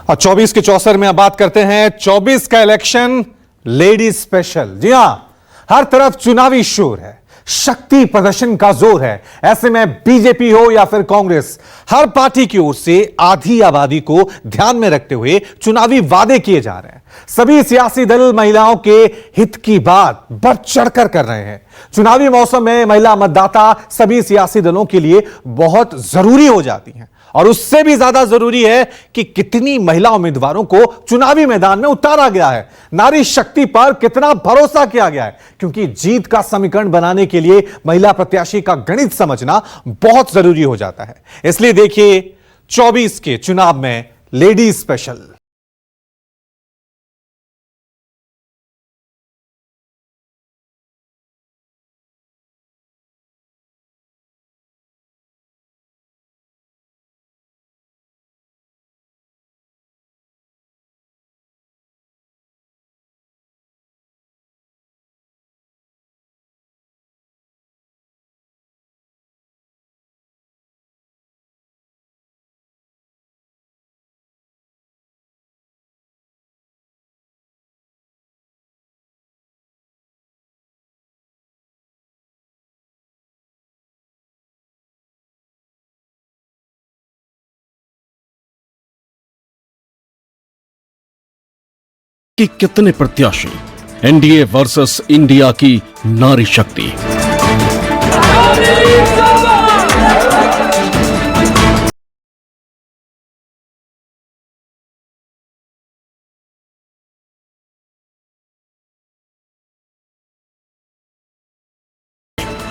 और 24 के चौसर में अब बात करते हैं 24 का इलेक्शन लेडी स्पेशल। जी हां, हर तरफ चुनावी शोर है, शक्ति प्रदर्शन का जोर है। ऐसे में बीजेपी हो या फिर कांग्रेस, हर पार्टी की ओर से आधी आबादी को ध्यान में रखते हुए चुनावी वादे किए जा रहे हैं। सभी सियासी दल महिलाओं के हित की बात बढ़ चढ़कर कर रहे हैं। चुनावी मौसम में महिला मतदाता सभी सियासी दलों के लिए बहुत जरूरी हो जाती हैं और उससे भी ज्यादा जरूरी है कि कितनी महिला उम्मीदवारों को चुनावी मैदान में उतारा गया है, नारी शक्ति पर कितना भरोसा किया गया है, क्योंकि जीत का समीकरण बनाने के लिए महिला प्रत्याशी का गणित समझना बहुत जरूरी हो जाता है। इसलिए देखिए 24 के चुनाव में लेडी स्पेशल। कि कितने प्रत्याशी, एनडीए वर्सेस इंडिया की नारी शक्ति।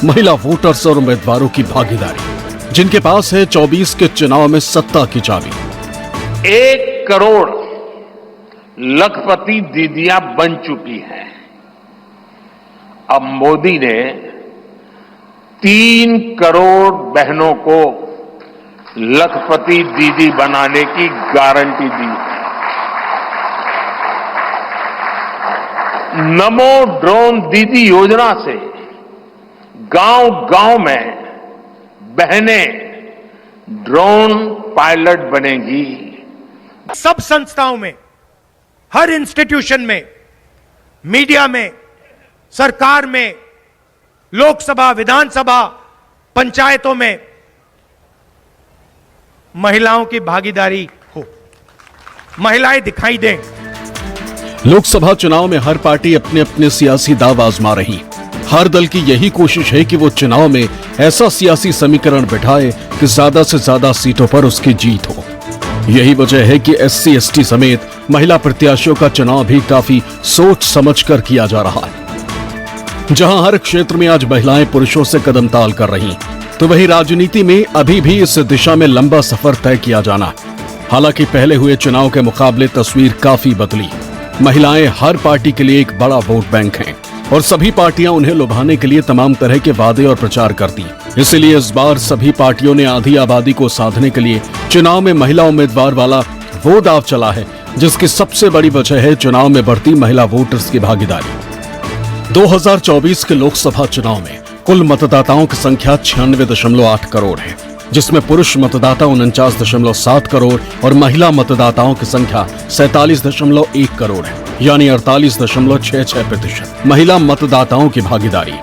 महिला वोटर्स और उम्मीदवारों की भागीदारी, जिनके पास है 24 के चुनाव में सत्ता की चाबी। 1 करोड़ लखपति दीदियां बन चुकी हैं। अब मोदी ने 3 करोड़ बहनों को लखपति दीदी बनाने की गारंटी दी है। नमो ड्रोन दीदी योजना से गांव-गांव में बहनें ड्रोन पायलट बनेंगी। सब संस्थाओं में, हर इंस्टीट्यूशन में, मीडिया में, सरकार में, लोकसभा, विधानसभा, पंचायतों में महिलाओं की भागीदारी हो, महिलाएं दिखाई दें। लोकसभा चुनाव में हर पार्टी अपने अपने सियासी दांव आजमा रही। हर दल की यही कोशिश है कि वो चुनाव में ऐसा सियासी समीकरण बिठाए कि ज्यादा से ज्यादा सीटों पर उसकी जीत हो। यही वजह है कि एससी एसटी समेत महिला प्रत्याशियों का चुनाव भी काफी सोच समझकर किया जा रहा है। जहां हर क्षेत्र में आज महिलाएं पुरुषों से कदम ताल कर रही, तो वहीं राजनीति में अभी भी इस दिशा में लंबा सफर तय किया जाना है। हालांकि पहले हुए चुनाव के मुकाबले तस्वीर काफी बदली। महिलाएं हर पार्टी के लिए एक बड़ा वोट बैंक हैं और सभी पार्टियां उन्हें लुभाने के लिए तमाम तरह के वादे और प्रचार करती। इसलिए इस बार सभी पार्टियों ने आधी आबादी को साधने के लिए चुनाव में महिला उम्मीदवार वाला वो दांव चला है, जिसकी सबसे बड़ी वजह है चुनाव में बढ़ती महिला वोटर्स की भागीदारी। 2024 के लोकसभा चुनाव में कुल मतदाताओं की संख्या 96.8 करोड़ है, जिसमें पुरुष मतदाता 49.7 करोड़ और महिला मतदाताओं की संख्या 47.1 करोड़ है, यानी 48.66% महिला मतदाताओं की भागीदारी।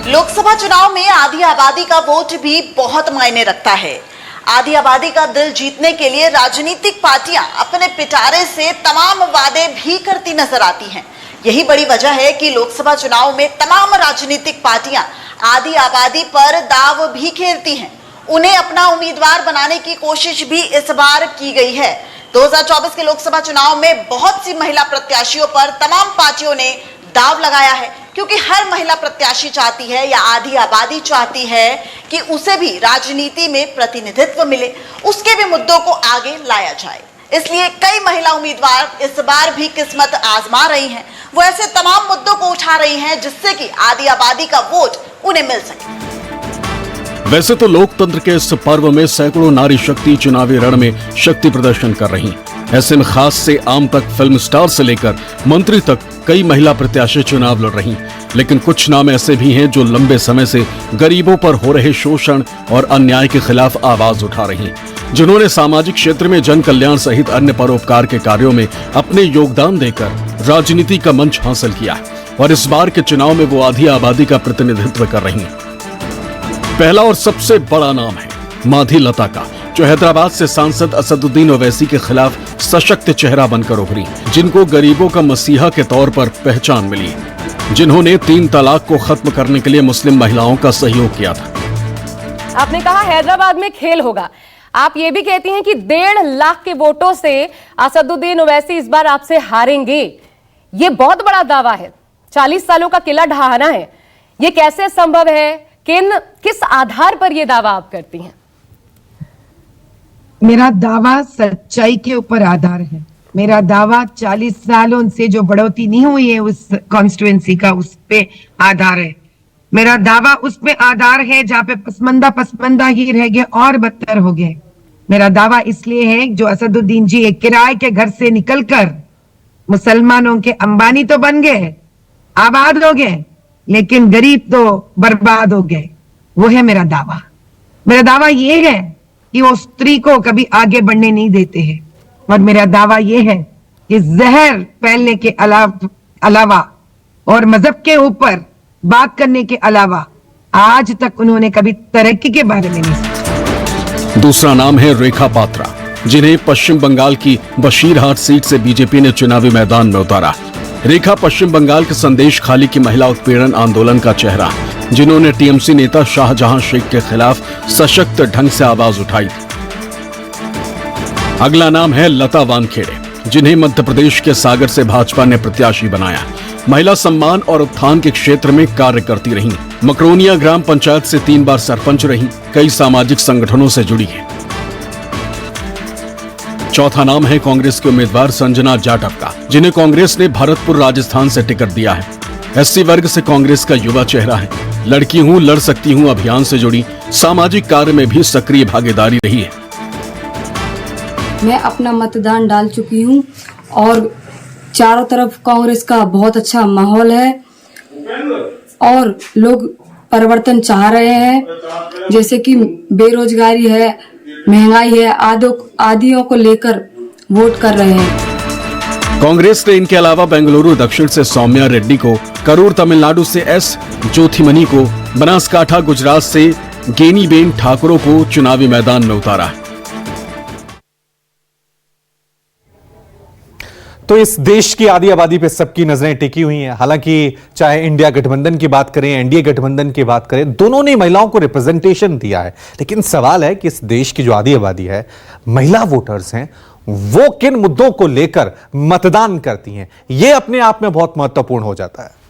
लोकसभा चुनाव में आधी आबादी का वोट भी बहुत मायने रखता है। आधी आबादी का दिल जीतने के लिए राजनीतिक पार्टियां अपने पिटारे से तमाम वादे भी करती नजर आती हैं। यही बड़ी वजह है कि लोकसभा चुनाव में तमाम राजनीतिक पार्टियां आधी आबादी पर दाव भी खेलती हैं। उन्हें अपना उम्मीदवार बनाने की कोशिश भी इस बार की गई है। 2024 के लोकसभा चुनाव में बहुत सी महिला प्रत्याशियों पर तमाम पार्टियों ने दाव लगाया है, क्योंकि हर महिला प्रत्याशी चाहती है या आधी आबादी चाहती है कि उसे भी राजनीति में प्रतिनिधित्व मिले, उसके भी मुद्दों को आगे लाया जाए। इसलिए कई महिला उम्मीदवार इस बार भी किस्मत आजमा रही हैं। वो ऐसे तमाम मुद्दों को उठा रही हैं जिससे कि आधी आबादी का वोट उन्हें मिल सके। वैसे तो लोकतंत्र के इस पर्व में सैकड़ों नारी शक्ति चुनावी रण में शक्ति प्रदर्शन कर रही। ऐसे में खास से आम तक फिल्म स्टार से लेकर मंत्री तक कई महिला प्रत्याशी चुनाव लड़ रही। लेकिन कुछ नाम ऐसे भी हैं जो लंबे समय से गरीबों पर हो रहे शोषण और अन्याय के खिलाफ आवाज उठा रही हैं, जिन्होंने सामाजिक क्षेत्र में जन कल्याण सहित अन्य परोपकार के कार्यों में अपने योगदान देकर राजनीति का मंच हासिल किया है और इस बार के चुनाव में वो आधी आबादी का प्रतिनिधित्व कर रही हैं। पहला और सबसे बड़ा नाम है माधी लता का, जो हैदराबाद से सांसद असदुद्दीन ओवैसी के खिलाफ सशक्त चेहरा बनकर उभरी, जिनको गरीबों का मसीहा के तौर पर पहचान मिली, जिन्होंने 3 तलाक को खत्म करने के लिए मुस्लिम महिलाओं का सहयोग किया था। आपने कहा हैदराबाद में खेल होगा, आप ये भी कहती हैं कि 1.5 लाख के वोटों से असदुद्दीन ओवैसी इस बार आपसे हारेंगे। ये बहुत बड़ा दावा है, 40 सालों का किला ढहाना है, ये कैसे संभव है? किस आधार पर यह दावा आप करती हैं? मेरा दावा सच्चाई के ऊपर आधार है। मेरा दावा 40 सालों से जो बढ़ोतरी नहीं हुई है उस कॉन्स्टिट्यूएंसी का, उस पे आधार है। मेरा दावा उस पे आधार है जहाँ पे पसमंदा ही रह गए और बदतर हो गए। मेरा दावा इसलिए है जो असदुद्दीन जी एक किराए के घर से निकलकर मुसलमानों के अंबानी तो बन गए, आबाद हो गए, लेकिन गरीब तो बर्बाद हो गए। वो है मेरा दावा। मेरा दावा ये है कि वो स्त्री को कभी आगे बढ़ने नहीं देते हैं। और मेरा दावा ये है कि जहर फैलने के अलावा और मजहब के ऊपर बात करने के अलावा आज तक उन्होंने कभी तरक्की के बारे में नहीं सोचा। दूसरा नाम है रेखा पात्रा, जिन्हें पश्चिम बंगाल की बशीरहाट सीट से बीजेपी ने चुनावी मैदान में उतारा। रेखा पश्चिम बंगाल के संदेश खाली की महिला उत्पीड़न आंदोलन का चेहरा, जिन्होंने टीएमसी नेता शाहजहां शेख के खिलाफ सशक्त ढंग से आवाज उठाई। अगला नाम है लता वानखेड़े, जिन्हें मध्य प्रदेश के सागर से भाजपा ने प्रत्याशी बनाया। महिला सम्मान और उत्थान के क्षेत्र में कार्य करती रहीं। मकरोनिया ग्राम पंचायत से 3 बार सरपंच रहीं। कई सामाजिक संगठनों से जुड़ी हैं। चौथा नाम है कांग्रेस के उम्मीदवार संजना जाटव का, जिन्हें कांग्रेस ने भरतपुर राजस्थान से टिकट दिया है। एससी वर्ग से कांग्रेस का युवा चेहरा है। लड़की हूं लड़ सकती हूं अभियान से जुड़ी सामाजिक कार्य में भी सक्रिय भागीदारी रही है। मैं अपना मतदान डाल चुकी हूं और चारों तरफ कांग्रेस का बहुत अच्छा माहौल है और लोग परिवर्तन चाह रहे हैं, जैसे कि बेरोजगारी है, महंगाई है, आदियों को लेकर वोट कर रहे हैं। कांग्रेस ने इनके अलावा बेंगलुरु दक्षिण से सौम्या रेड्डी को, करूर तमिलनाडु से एस ज्योतिमणि को, बनासकाठा गुजरात से गेनीबेन ठाकुरों को चुनावी मैदान में उतारा। तो इस देश की आधी आबादी पे सबकी नजरें टिकी हुई हैं। हालांकि चाहे इंडिया गठबंधन की बात करें, एनडीए गठबंधन की बात करें, दोनों ने महिलाओं को रिप्रेजेंटेशन दिया है। लेकिन सवाल है कि इस देश की जो आधी आबादी है, महिला वोटर्स हैं, वो किन मुद्दों को लेकर मतदान करती हैं, यह अपने आप में बहुत महत्वपूर्ण हो जाता है।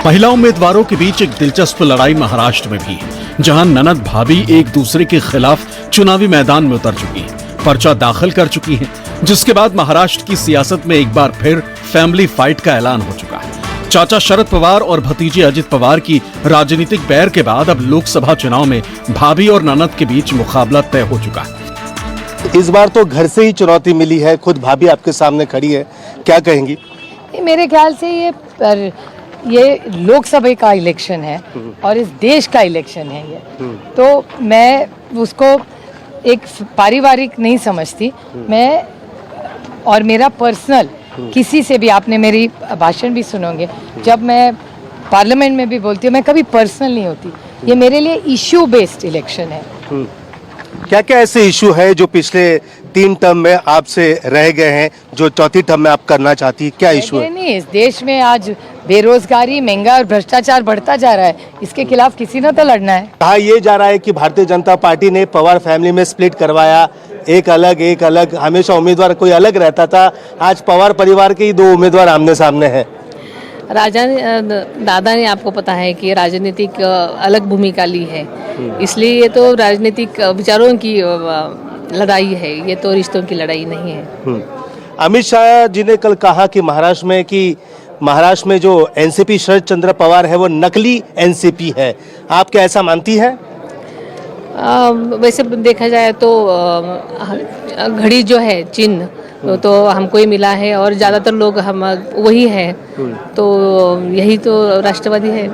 महिला उम्मीदवारों के बीच एक दिलचस्प लड़ाई महाराष्ट्र में भी है, जहां ननद भाभी एक दूसरे के खिलाफ चुनावी मैदान में उतर चुकी हैं, पर्चा दाखिल कर चुकी हैं, जिसके बाद महाराष्ट्र की सियासत में एक बार फिर फैमिली फाइट का ऐलान हो चुका है। चाचा शरद पवार और भतीजे अजित पवार की राजनीतिक बैर के बाद अब लोकसभा चुनाव में भाभी और ननद के बीच मुकाबला तय हो चुका है। इस बार तो घर से ही चुनौती मिली है, खुद भाभी आपके सामने खड़ी है, क्या कहेंगी? मेरे ख्याल से ये लोकसभा का इलेक्शन है और इस देश का इलेक्शन है ये, तो मैं उसको एक पारिवारिक नहीं समझती। मैं और मेरा पर्सनल किसी से भी, आपने मेरी भाषण भी सुनोगे, जब मैं पार्लियामेंट में भी बोलती हूँ, मैं कभी पर्सनल नहीं होती। ये मेरे लिए इश्यू बेस्ड इलेक्शन है। क्या क्या ऐसे इशू है जो पिछले 3 टर्म में आपसे रह गए हैं, जो चौथी टर्म में आप करना चाहती है? क्या इशू है? नहीं, इस देश में आज बेरोजगारी, महंगा और भ्रष्टाचार बढ़ता जा रहा है, इसके खिलाफ किसी ने तो लड़ना है। कहा यह जा रहा है कि भारतीय जनता पार्टी ने पवार फैमिली में स्प्लिट करवाया, एक अलग, हमेशा उम्मीदवार कोई अलग रहता था, आज पवार परिवार के ही 2 उम्मीदवार आमने सामने हैं। दादा ने, आपको पता है कि राजनीतिक अलग भूमिका ली है, इसलिए ये तो राजनीतिक विचारों की लड़ाई है, ये तो रिश्तों की लड़ाई नहीं है। अमित शाह जी ने कल कहा कि महाराष्ट्र में जो एनसीपी शरद चंद्र पवार है वो नकली एनसीपी है, आप क्या ऐसा मानती हैं? वैसे देखा जाए तो घड़ी जो है, चिन्ह तो हमको ही मिला है और ज़्यादातर लोग हम वही हैं, तो यही तो राष्ट्रवादी है।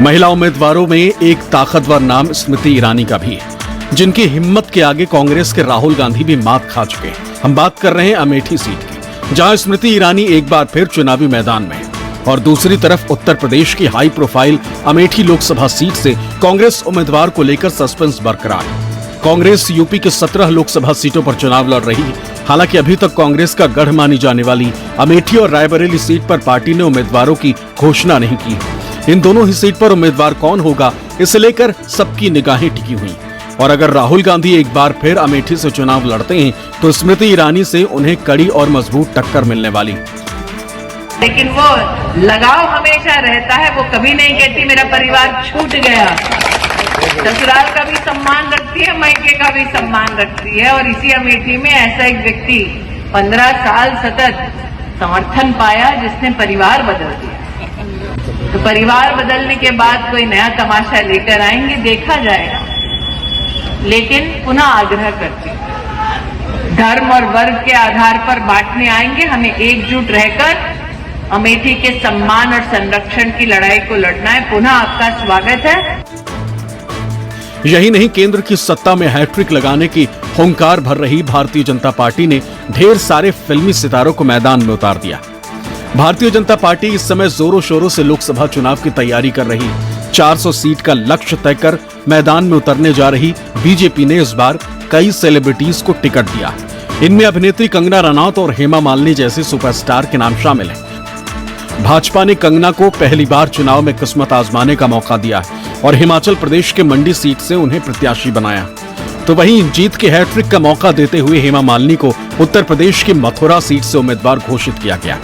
महिला उम्मीदवारों में एक ताकतवर नाम स्मृति ईरानी का भी है, जिनकी हिम्मत के आगे कांग्रेस के राहुल गांधी भी मात खा चुके हैं। हम बात कर रहे हैं अमेठी सीट की, जहां स्मृति ईरानी एक बार फिर चुनावी मैदान में है और दूसरी तरफ उत्तर प्रदेश की high profile Amethi Lok Sabha seat से कांग्रेस उम्मीदवार को लेकर सस्पेंस बरकरार है। कांग्रेस यूपी के 17 लोकसभा सीटों पर चुनाव लड़ रही है। हालांकि अभी तक कांग्रेस का गढ़ मानी जाने वाली अमेठी और रायबरेली सीट पर पार्टी ने उम्मीदवारों की घोषणा नहीं की है। इन दोनों ही सीट पर उम्मीदवार कौन होगा, इसे लेकर सबकी निगाहें टिकी हुई। और अगर राहुल गांधी एक बार फिर अमेठी से चुनाव लड़ते हैं तो स्मृति ईरानी से उन्हें कड़ी और मजबूत टक्कर मिलने वाली। लेकिन वो लगाव हमेशा रहता है, वो कभी नहीं कहती मेरा परिवार छूट गया। ससुराल का भी सम्मान रखती है, मायके का भी सम्मान रखती है। और इसी अमेठी में ऐसा एक व्यक्ति 15 साल सतत समर्थन पाया जिसने परिवार बदल दिया। तो परिवार बदलने के बाद कोई नया तमाशा लेकर आएंगे, देखा जाएगा। लेकिन पुनः आग्रह करती हूं, धर्म और वर्ग के आधार पर बांटने आएंगे, हमें एकजुट रहकर अमेठी के सम्मान और संरक्षण की लड़ाई को लड़ना है। पुनः आपका स्वागत है। यही नहीं, केंद्र की सत्ता में हैट्रिक लगाने की हुंकार भर रही भारतीय जनता पार्टी ने ढेर सारे फिल्मी सितारों को मैदान में उतार दिया। भारतीय जनता पार्टी इस समय जोरों शोरों से लोकसभा चुनाव की तैयारी कर रही। 400 सीट का लक्ष्य तय कर मैदान में उतरने जा रही बीजेपी ने इस बार कई सेलिब्रिटीज को टिकट दिया। इनमें अभिनेत्री कंगना रनौत और हेमा मालिनी जैसे सुपरस्टार के नाम शामिल हैं। भाजपा ने कंगना को पहली बार चुनाव में किस्मत आजमाने का मौका दिया और हिमाचल प्रदेश के मंडी सीट से उन्हें प्रत्याशी बनाया। तो वहीं जीत के हैट्रिक का मौका देते हुए हेमा मालिनी को उत्तर प्रदेश की मथुरा सीट से उम्मीदवार घोषित किया गया।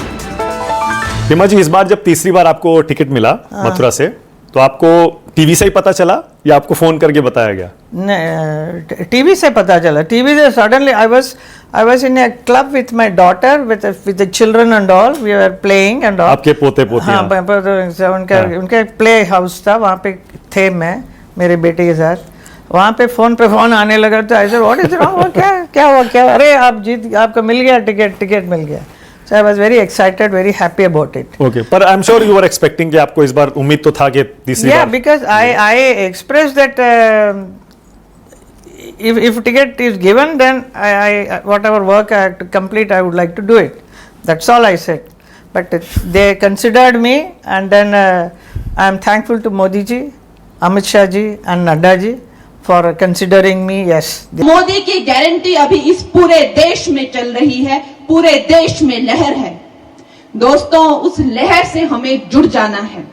हेमा जी, इस बार जब तीसरी बार आपको टिकट मिला मथुरा से, तो आपको टीवी से ही पता चला या आपको फोन करके बताया गया? नहीं, टीवी से पता चला। टीवी से suddenly I was in a club with my daughter with the children and all, we were playing and all. आपके पोते हाँ, उनका प्ले हाउस था, वहाँ पे थे मैं मेरे बेटे के साथ। वहाँ पे फोन आने लगा तो I said what is wrong, क्या हुआ, अरे आप जीत, आपको मिल गया टिकट मिल गया। So I was very excited, very happy about it. Okay, but I'm sure you were expecting कि आपको इस बार उम्मीद तो था कि तीसरी बार। Yeah, because I expressed that if ticket is given, then I whatever work I have to complete, I would like to do it. That's all I said. But they considered me, and then I am thankful to Modi ji, Amit Shah ji, and Nadda ji for considering me. Yes. Modi की guarantee अभी इस पूरे देश में चल रही है, पूरे देश में लहर है। दोस्तों, उस लहर से हमें जुड़ जाना है।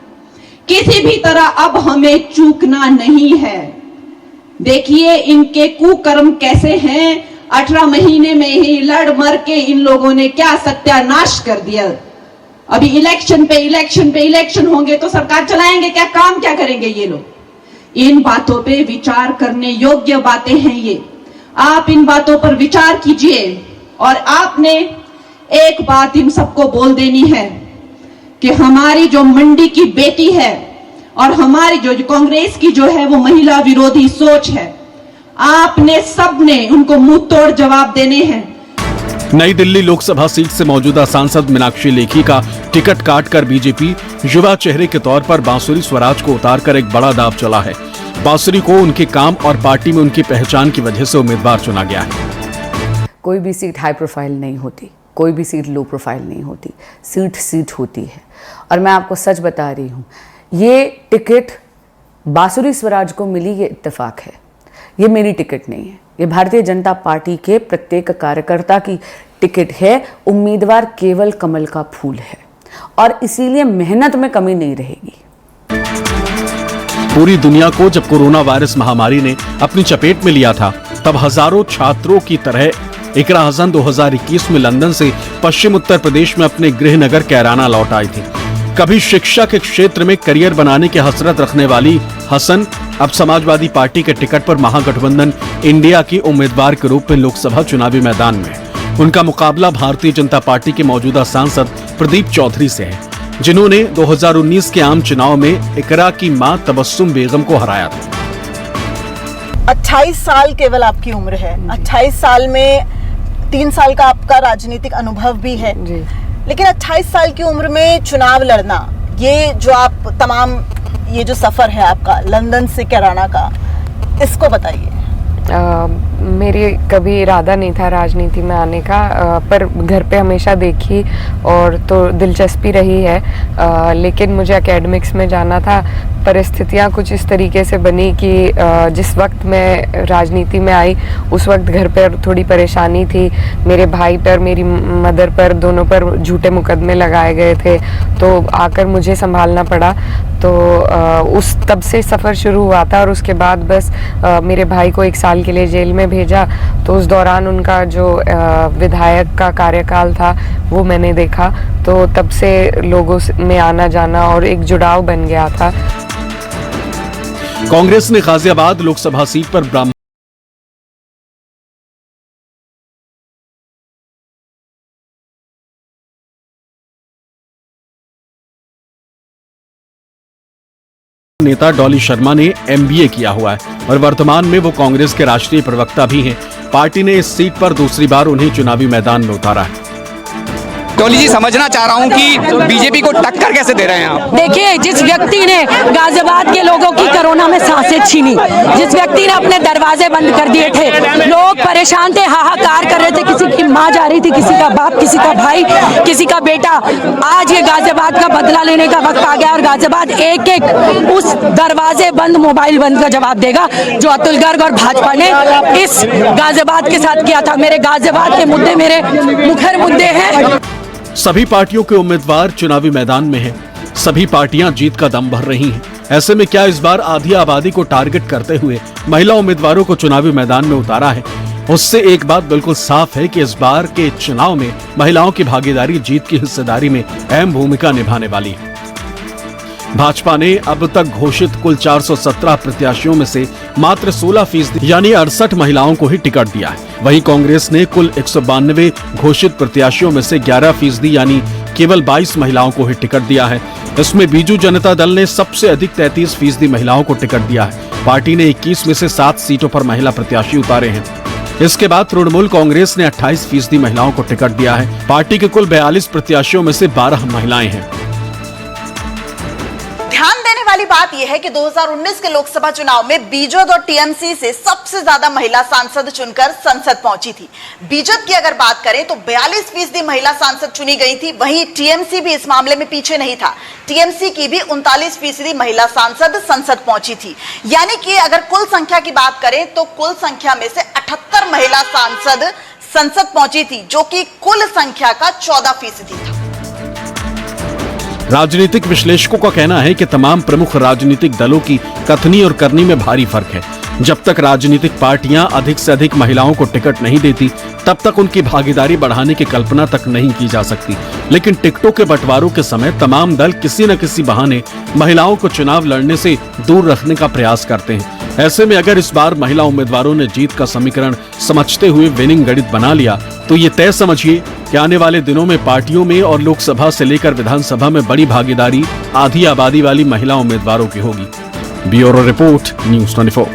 किसी भी तरह अब हमें चूकना नहीं है। देखिए इनके कुकर्म कैसे हैं। 18 महीने में ही लड़ मर के इन लोगों ने क्या सत्यानाश कर दिया। अभी इलेक्शन पे इलेक्शन होंगे तो सरकार चलाएंगे क्या, काम क्या करेंगे ये लोग। इन बातों पे विचार करने योग्य बातें हैं ये। आप इन बातों पर विचार कीजिए और आपने एक बात इन सबको बोल देनी है कि हमारी जो मंडी की बेटी है और हमारी जो कांग्रेस की जो है वो महिला विरोधी सोच है, आपने सबने उनको मुंह तोड़ जवाब देने हैं। नई दिल्ली लोकसभा सीट से मौजूदा सांसद मीनाक्षी लेखी का टिकट काटकर बीजेपी युवा चेहरे के तौर पर बांसुरी स्वराज को उतारकर एक बड़ा दांव चला है। बांसुरी को उनके काम और पार्टी में उनकी पहचान की वजह से उम्मीदवार चुना गया है। कोई भी सीट हाई प्रोफाइल नहीं होती, कोई भी सीट लो प्रोफाइल नहीं होती, सीट होती है। और मैं आपको सच बता रही हूँ, ये टिकट बांसुरी स्वराज को मिली ये इत्तेफाक है, ये मेरी टिकट नहीं है। ये भारतीय जनता पार्टी के प्रत्येक कार्यकर्ता की टिकट है। उम्मीदवार केवल कमल का फूल है और इसीलिए मेहनत में कमी नहीं रहेगी। पूरी दुनिया को जब कोरोना वायरस महामारी ने अपनी चपेट में लिया था, तब हजारों छात्रों की तरह इकरा हसन 2021 में लंदन से पश्चिम उत्तर प्रदेश में अपने गृह नगर कैराना लौट आई थी। कभी शिक्षा के क्षेत्र में करियर बनाने की हसरत रखने वाली हसन अब समाजवादी पार्टी के टिकट पर महागठबंधन इंडिया की उम्मीदवार के रूप में लोकसभा चुनावी मैदान में। उनका मुकाबला भारतीय जनता पार्टी के मौजूदा सांसद प्रदीप चौधरी से है, जिन्होंने 2019 के आम चुनाव में इकरा की मां तबस्सुम बेगम को हराया था। 28 साल केवल आपकी उम्र है। 28 साल में 3 साल का आपका राजनीतिक अनुभव भी है जी। लेकिन 28 साल की उम्र में चुनाव लड़ना, ये जो आप तमाम ये जो सफर है आपका लंदन से कैराना का, इसको बताइए। मेरी कभी इरादा नहीं था राजनीति में आने का, पर घर पे हमेशा देखी और तो दिलचस्पी रही है, लेकिन मुझे एकेडमिक्स में जाना था। परिस्थितियाँ कुछ इस तरीके से बनी कि जिस वक्त मैं राजनीति में आई उस वक्त घर पर थोड़ी परेशानी थी। मेरे भाई पर, मेरी मदर पर, दोनों पर झूठे मुकदमे लगाए गए थे, तो आकर मुझे संभालना पड़ा। तो उस तब से सफ़र शुरू हुआ था और उसके बाद बस मेरे भाई को 1 साल के लिए जेल में भेजा। तो उस दौरान उनका जो विधायक का कार्यकाल था वो मैंने देखा, तो तब से लोगों में आना जाना और एक जुड़ाव बन गया था। कांग्रेस ने गाजियाबाद लोकसभा सीट पर ब्राह्मण नेता डॉली शर्मा ने MBA किया हुआ है और वर्तमान में वो कांग्रेस के राष्ट्रीय प्रवक्ता भी हैं। पार्टी ने इस सीट पर दूसरी बार उन्हें चुनावी मैदान में उतारा है। डॉली जी, समझना चाह रहा हूं कि बीजेपी को टक्कर कैसे दे रहे हैं आप? देखिए, जिस व्यक्ति ने गाजियाबाद के लोगों की कोरोना में सांसें छीनी, जिस व्यक्ति ने अपने दरवाजे बंद कर दिए थे, लोग परेशान थे, हाहाकार कर रहे थे, किसी की माँ जा रही थी, किसी का बाप, किसी का भाई, किसी का बेटा। आज ये गाजियाबाद का बदला लेने का वक्त आ गया और गाजियाबाद एक एक उस दरवाजे बंद, मोबाइल बंद का जवाब देगा जो अतुल गर्ग और भाजपा ने इस गाजियाबाद के साथ किया था। मेरे गाजियाबाद के मुद्दे मेरे मुखर मुद्दे हैं। सभी पार्टियों के उम्मीदवार चुनावी मैदान में हैं। सभी पार्टियां जीत का दम भर रही हैं। ऐसे में क्या इस बार आधी आबादी को टारगेट करते हुए महिला उम्मीदवारों को चुनावी मैदान में उतारा है? उससे एक बात बिल्कुल साफ है कि इस बार के चुनाव में महिलाओं की भागीदारी जीत की हिस्सेदारी में अहम भूमिका निभाने वाली है। भाजपा ने अब तक घोषित कुल 417 प्रत्याशियों में से मात्र 16% यानी 68 महिलाओं को ही टिकट दिया है। वहीं कांग्रेस ने कुल 192 घोषित प्रत्याशियों में से 11% यानी केवल 22 महिलाओं को ही टिकट दिया है। इसमें बीजू जनता दल ने सबसे अधिक 33% महिलाओं को टिकट दिया है। पार्टी ने 21 में से 7 सीटों पर महिला प्रत्याशी उतारे हैं। इसके बाद तृणमूल कांग्रेस ने 28% महिलाओं को टिकट दिया है। पार्टी के कुल 42 प्रत्याशियों में से 12 महिलाएं हैं। ध्यान देने वाली बात यह है कि 2019 के लोकसभा चुनाव में बीजेपी और टीएमसी से सबसे ज्यादा महिला सांसद चुनकर संसद पहुंची थी। बीजेपी की अगर बात करें तो 42% महिला सांसद चुनी गई थी। वहीं टीएमसी भी इस मामले में पीछे नहीं था। टीएमसी की भी 39% महिला सांसद संसद पहुंची थी। यानी कि अगर कुल संख्या की बात करें तो कुल संख्या में से 78 महिला सांसद संसद पहुंची थी, जो कि कुल संख्या का 14% था। राजनीतिक विश्लेषकों का कहना है कि तमाम प्रमुख राजनीतिक दलों की कथनी और करनी में भारी फर्क है। जब तक राजनीतिक पार्टियां अधिक से अधिक महिलाओं को टिकट नहीं देती, तब तक उनकी भागीदारी बढ़ाने की कल्पना तक नहीं की जा सकती। लेकिन टिकटों के बंटवारों के समय तमाम दल किसी न किसी बहाने महिलाओं को चुनाव लड़ने से दूर रखने का प्रयास करते हैं। ऐसे में अगर इस बार महिला उम्मीदवारों ने जीत का समीकरण समझते हुए विनिंग गणित बना लिया, तो ये तय समझिए कि आने वाले दिनों में पार्टियों में और लोकसभा से लेकर विधानसभा में बड़ी भागीदारी आधी आबादी वाली महिला उम्मीदवारों की होगी। Bureau report, news 24।